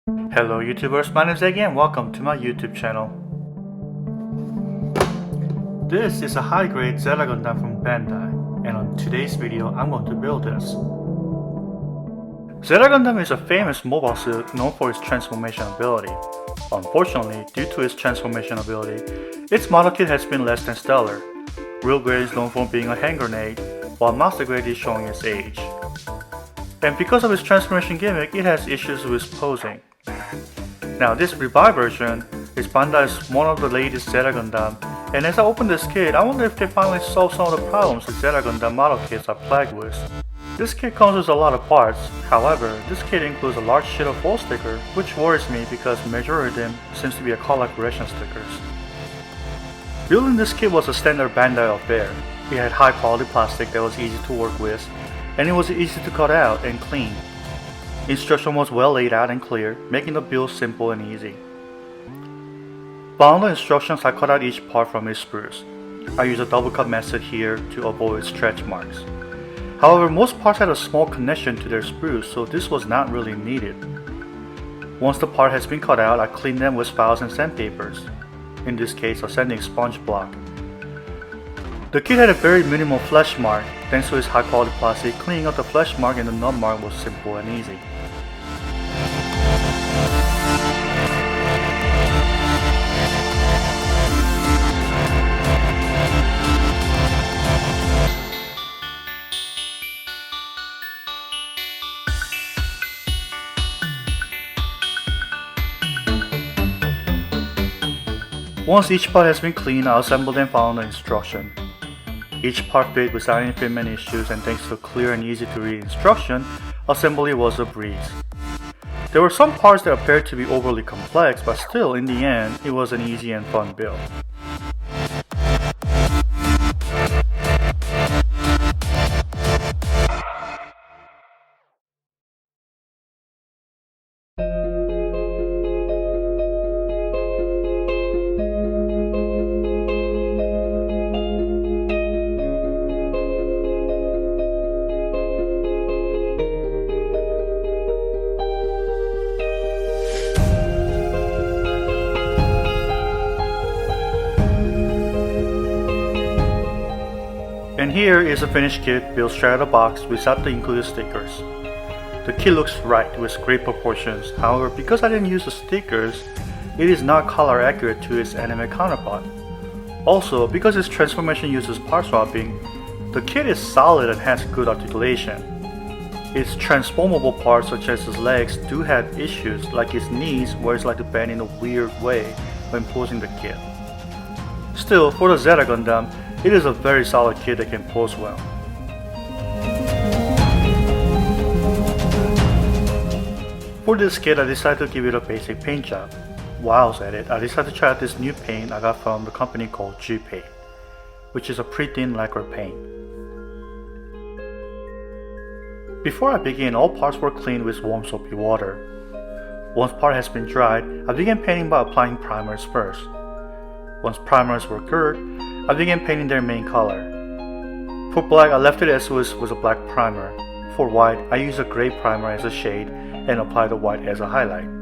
Hello YouTubers, my name is Eggy and welcome to my YouTube channel. This is a High Grade Zeta Gundam from Bandai, and on today's video I'm going to build this. Zeta Gundam is a famous mobile suit known for its transformation ability. Unfortunately, due to its transformation ability, its model kit has been less than stellar. Real grade is known for being a hand grenade, while master grade is showing its age. And because of its transformation gimmick, it has issues with posing. Now this revived version is Bandai's one of the latest Zeta Gundam, and as I open this kit, I wonder if they finally solved some of the problems that Zeta Gundam model kits are plagued with. This kit comes with a lot of parts, however, this kit includes a large sheet of foil stickers, which worries me because the majority of them seems to be a color correction stickers. Building this kit was a standard Bandai affair. It had high quality plastic that was easy to work with, and it was easy to cut out and clean. Instruction was well laid out and clear, making the build simple and easy. Following the instructions, I cut out each part from its sprues. I used a double cut method here to avoid stretch marks. However, most parts had a small connection to their sprues, so this was not really needed. Once the part has been cut out, I cleaned them with files and sandpapers. In this case, a sanding sponge block. The kit had a very minimal flesh mark. Thanks to its high quality plastic, cleaning up the flesh mark and the nut mark was simple and easy. Once each part has been cleaned, I assembled them following the instruction. Each part fit without any fitment issues, and thanks to a clear and easy to read instruction, assembly was a breeze. There were some parts that appeared to be overly complex, but still in the end, it was an easy and fun build. And here is a finished kit built straight out of the box without the included stickers. The kit looks right with great proportions, however because I didn't use the stickers, it is not color accurate to its anime counterpart. Also, because its transformation uses part swapping, the kit is solid and has good articulation. Its transformable parts such as its legs do have issues like its knees where it's like to bend in a weird way when posing the kit. Still, for the Zeta Gundam, it is a very solid kit that can pose well. For this kit, I decided to give it a basic paint job. While I was at it, I decided to try out this new paint I got from the company called GPaint, which is a pretty thin lacquer paint. Before I begin, all parts were cleaned with warm soapy water. Once part has been dried, I began painting by applying primers first. Once primers were cured, I began painting their main color. For black, I left it as was with a black primer. For white, I used a gray primer as a shade and applied the white as a highlight.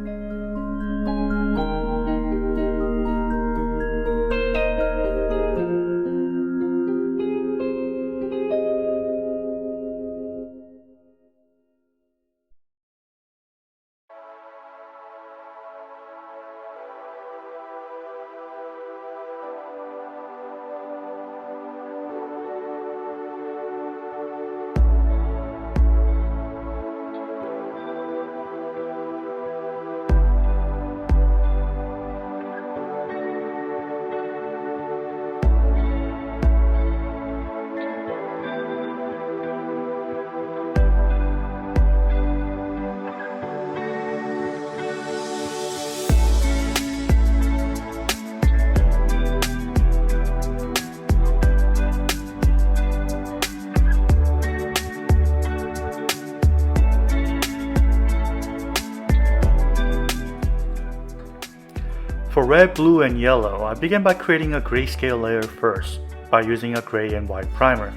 For red, blue, and yellow, I began by creating a grayscale layer first, by using a gray and white primer.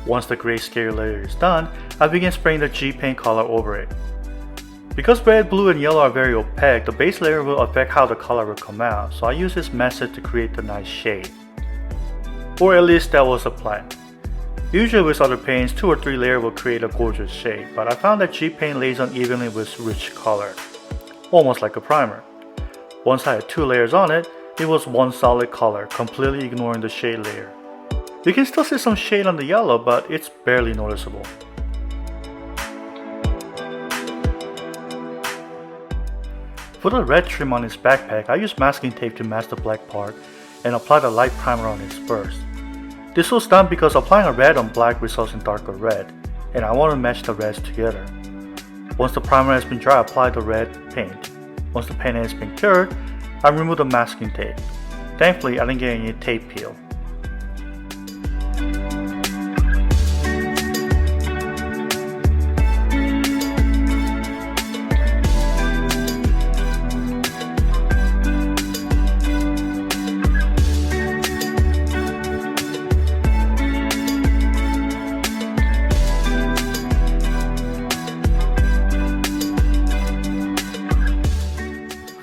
Once the grayscale layer is done, I begin spraying the GPaint color over it. Because red, blue, and yellow are very opaque, the base layer will affect how the color will come out, so I use this method to create the nice shade. Or at least that was the plan. Usually with other paints, 2 or 3 layers will create a gorgeous shade, but I found that GPaint lays unevenly with rich color, almost like a primer. Once I had 2 layers on it, it was one solid color, completely ignoring the shade layer. You can still see some shade on the yellow, but it's barely noticeable. For the red trim on his backpack, I used masking tape to mask the black part and apply the light primer on it first. This was done because applying a red on black results in darker red, and I want to match the reds together. Once the primer has been dry, I apply the red paint. Once the paint has been cured, I remove the masking tape. Thankfully, I didn't get any tape peel.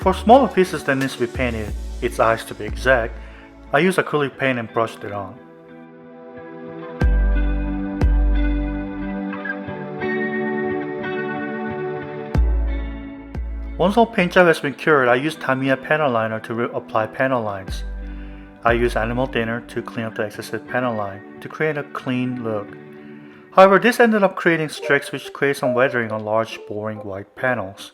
For smaller pieces that needs to be painted, its eyes to be exact, I use acrylic paint and brushed it on. Once all paint job has been cured, I use Tamiya panel liner to apply panel lines. I use animal thinner to clean up the excessive panel line to create a clean look. However, this ended up creating streaks which create some weathering on large, boring white panels.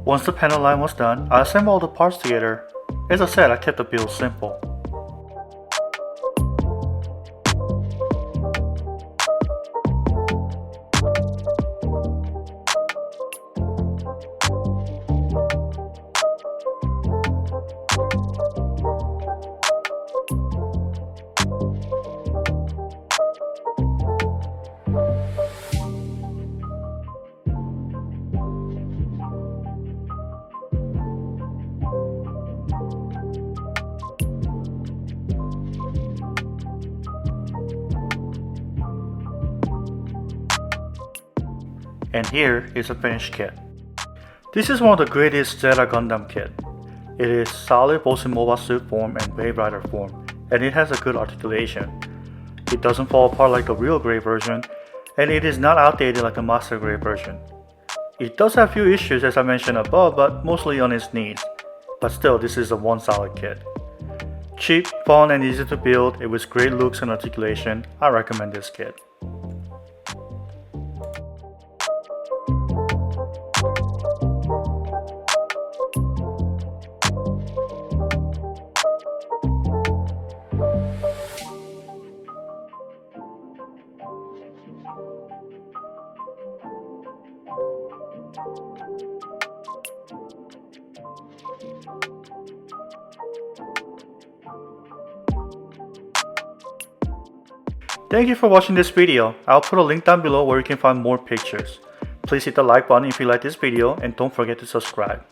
Once the panel line was done, I assembled all the parts together. As I said, I kept the build simple. And here is a finished kit. This is one of the greatest Zeta Gundam kit. It is solid both in mobile suit form and Wave Rider form, and it has a good articulation. It doesn't fall apart like the real grade version, and it is not outdated like the master grade version. It does have few issues as I mentioned above, but mostly on its needs. But still, this is a one solid kit. Cheap, fun, and easy to build, it with great looks and articulation, I recommend this kit. Thank you for watching this video. I'll put a link down below where you can find more pictures. Please hit the like button if you like this video and don't forget to subscribe.